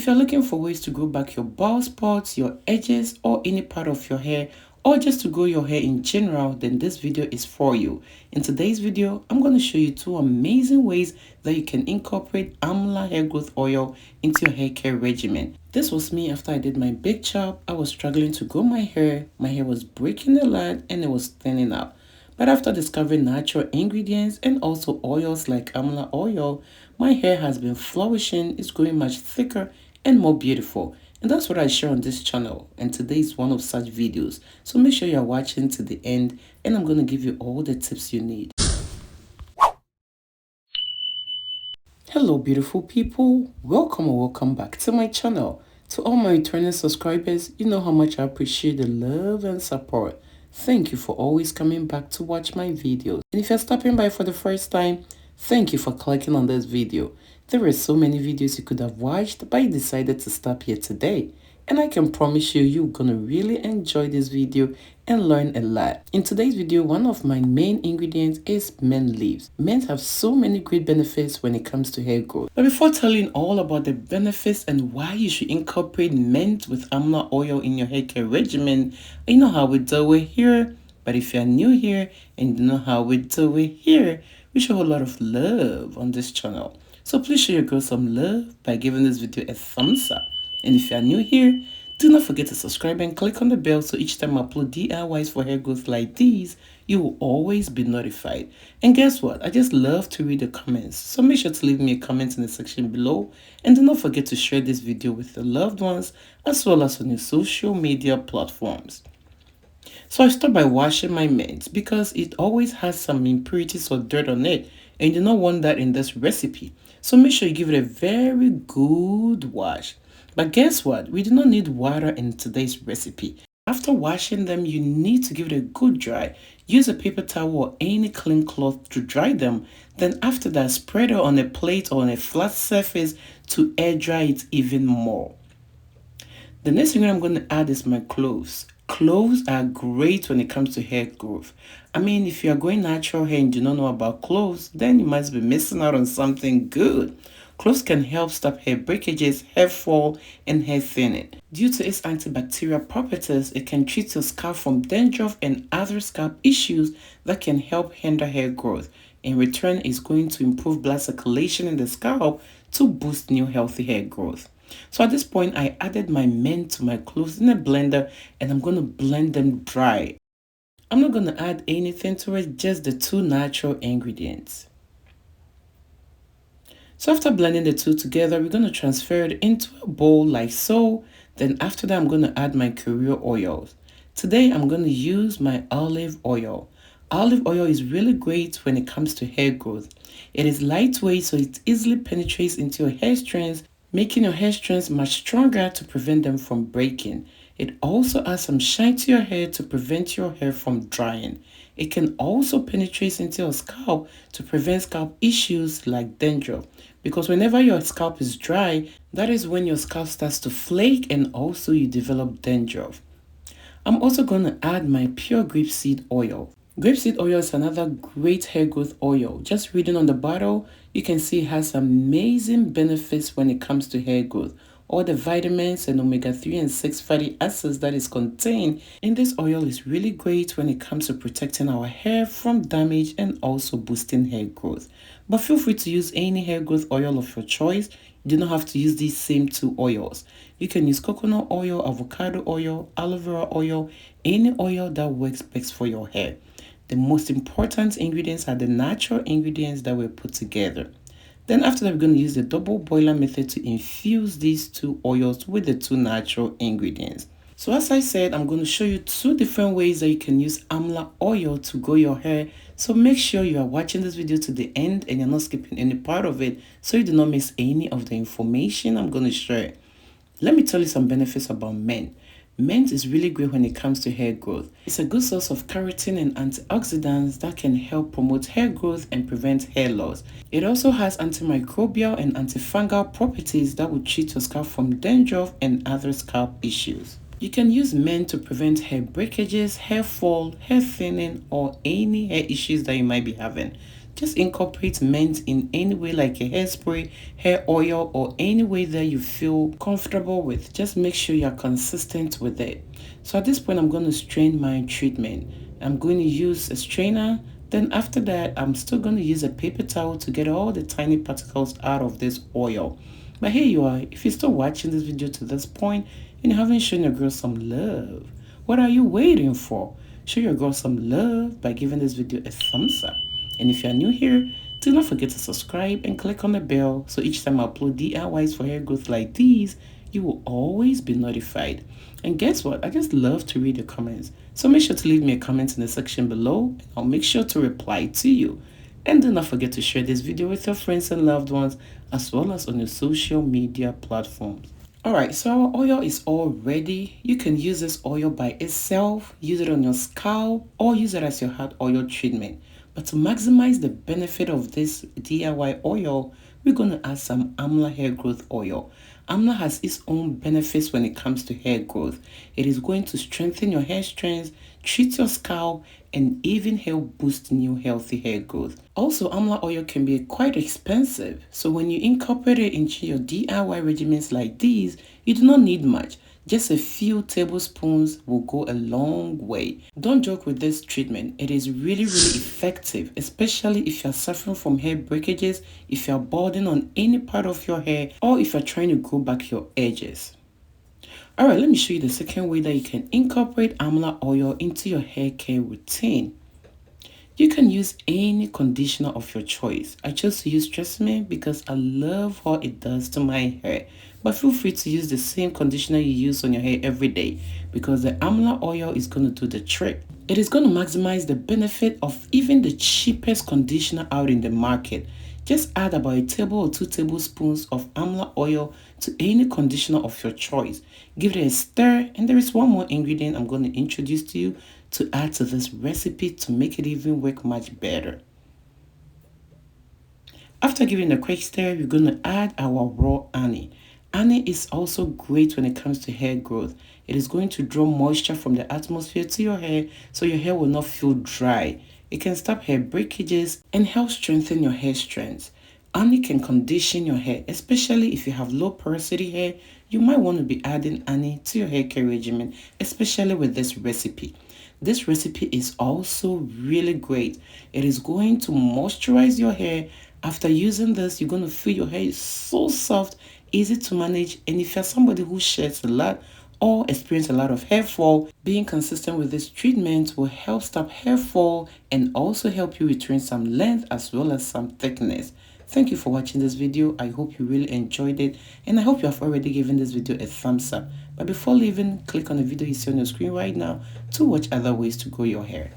If you're looking for ways to grow back your bald spots, your edges, or any part of your hair, or just to grow your hair in general, then this video is for you. In today's video, I'm going to show you 2 amazing ways that you can incorporate Amla hair growth oil into your hair care regimen. This was me after I did my big chop. I was struggling to grow my hair was breaking a lot and it was thinning out. But after discovering natural ingredients and also oils like Amla oil, my hair has been flourishing, it's growing much thicker and more beautiful. And that's what I share on this channel, and today is one of such videos. So make sure you're watching to the end, and I'm going to give you all the tips you need. Hello beautiful people, welcome or welcome back to my channel. To all my returning subscribers, you know how much I appreciate the love and support. Thank you for always coming back to watch my videos. And if you're stopping by for the first time, thank you for clicking on this video. There were so many videos you could have watched, but I decided to stop here today. And I can promise you, you're gonna really enjoy this video and learn a lot. In today's video, one of my main ingredients is mint leaves. Mint have so many great benefits when it comes to hair growth. But before telling all about the benefits and why you should incorporate mint with Amla oil in your hair care regimen, you know how we do it here. But if you're new here and you know how we do it here, we show a lot of love on this channel. So please show your girl some love by giving this video a thumbs up. And if you are new here, do not forget to subscribe and click on the bell so each time I upload DIYs for hair growth like these, you will always be notified. And guess what? I just love to read the comments. So make sure to leave me a comment in the section below. And do not forget to share this video with your loved ones as well as on your social media platforms. So I start by washing my mint because it always has some impurities or dirt on it, and you do not want that in this recipe. So make sure you give it a very good wash. But guess what? We do not need water in today's recipe. After washing them, you need to give it a good dry. Use a paper towel or any clean cloth to dry them. Then after that, spread it on a plate or on a flat surface to air dry it even more. The next thing I'm going to add is my cloves. Cloves are great when it comes to hair growth. I mean, if you are going natural hair and do not know about cloves, then you must be missing out on something good. Cloves can help stop hair breakages, hair fall, and hair thinning. Due to its antibacterial properties, it can treat your scalp from dandruff and other scalp issues that can help hinder hair growth. In return, it's going to improve blood circulation in the scalp to boost new healthy hair growth. So at this point, I added my mint to my cloves in a blender and I'm going to blend them dry. I'm not going to add anything to it, just the 2 natural ingredients. So after blending the 2 together, we're going to transfer it into a bowl like so. Then after that, I'm going to add my carrier oils. Today, I'm going to use my olive oil. Olive oil is really great when it comes to hair growth. It is lightweight, so it easily penetrates into your hair strands, making your hair strands much stronger to prevent them from breaking. It also adds some shine to your hair to prevent your hair from drying. It can also penetrate into your scalp to prevent scalp issues like dandruff. Because whenever your scalp is dry, that is when your scalp starts to flake and also you develop dandruff. I'm also going to add my pure grapeseed oil. Grapeseed oil is another great hair growth oil. Just reading on the bottle, you can see it has amazing benefits when it comes to hair growth. All the vitamins and omega-3 and 6 fatty acids that is contained in this oil is really great when it comes to protecting our hair from damage and also boosting hair growth. But feel free to use any hair growth oil of your choice. You do not have to use these same 2 oils. You can use coconut oil, avocado oil, aloe vera oil, any oil that works best for your hair. The most important ingredients are the natural ingredients that were put together. Then after that, we're going to use the double boiler method to infuse these 2 oils with the 2 natural ingredients. So as I said, I'm going to show you 2 different ways that you can use Amla oil to grow your hair. So make sure you are watching this video to the end and you're not skipping any part of it so you do not miss any of the information I'm going to share. Let me tell you some benefits about mint. Mint is really great when it comes to hair growth. It's a good source of keratin and antioxidants that can help promote hair growth and prevent hair loss. It also has antimicrobial and antifungal properties that will treat your scalp from dandruff and other scalp issues. You can use mint to prevent hair breakages, hair fall, hair thinning, or any hair issues that you might be having. Just incorporate mint in any way, like a hairspray, hair oil, or any way that you feel comfortable with. Just make sure you're consistent with it. So at this point, I'm going to strain my treatment. I'm going to use a strainer. Then after that, I'm still going to use a paper towel to get all the tiny particles out of this oil. But here you are. If you're still watching this video to this point and you haven't shown your girl some love, what are you waiting for? Show your girl some love by giving this video a thumbs up. And if you're new here, do not forget to subscribe and click on the bell so each time I upload DIYs for hair growth like these, you will always be notified. And guess what? I just love to read your comments. So make sure to leave me a comment in the section below and I'll make sure to reply to you. And do not forget to share this video with your friends and loved ones as well as on your social media platforms. Alright, so our oil is all ready. You can use this oil by itself, use it on your scalp, or use it as your hot oil treatment. But to maximize the benefit of this DIY oil, we're going to add some Amla hair growth oil. Amla has its own benefits when it comes to hair growth. It is going to strengthen your hair strands, treat your scalp, and even help boost new healthy hair growth. Also, Amla oil can be quite expensive, so when you incorporate it into your DIY regimens like these, you do not need much. Just a few tablespoons will go a long way. Don't joke with this treatment. It is really effective, especially if you're suffering from hair breakages, if you're balding on any part of your hair, or if you're trying to grow back your edges. Alright, let me show you the second way that you can incorporate Amla oil into your hair care routine. You can use any conditioner of your choice. I chose to use Tresemme because I love what it does to my hair. But feel free to use the same conditioner you use on your hair every day because the Amla oil is going to do the trick. It is going to maximize the benefit of even the cheapest conditioner out in the market. Just add about a table or 2 tablespoons of Amla oil to any conditioner of your choice. Give it a stir, and there is one more ingredient I'm going to introduce to you to add to this recipe to make it even work much better. After giving a quick stir, we're going to add our raw honey. Honey is also great when it comes to hair growth. It is going to draw moisture from the atmosphere to your hair so your hair will not feel dry. It can stop hair breakages and help strengthen your hair strands. Honey can condition your hair, especially if you have low porosity hair. You might want to be adding honey to your hair care regimen, especially with this recipe. This recipe is also really great. It is going to moisturize your hair. After using this, you're going to feel your hair is so soft, easy to manage, and if you're somebody who sheds a lot or experience a lot of hair fall, being consistent with this treatment will help stop hair fall and also help you retain some length as well as some thickness. Thank you for watching this video. I hope you really enjoyed it and I hope you have already given this video a thumbs up. But before leaving, click on the video you see on your screen right now to watch other ways to grow your hair.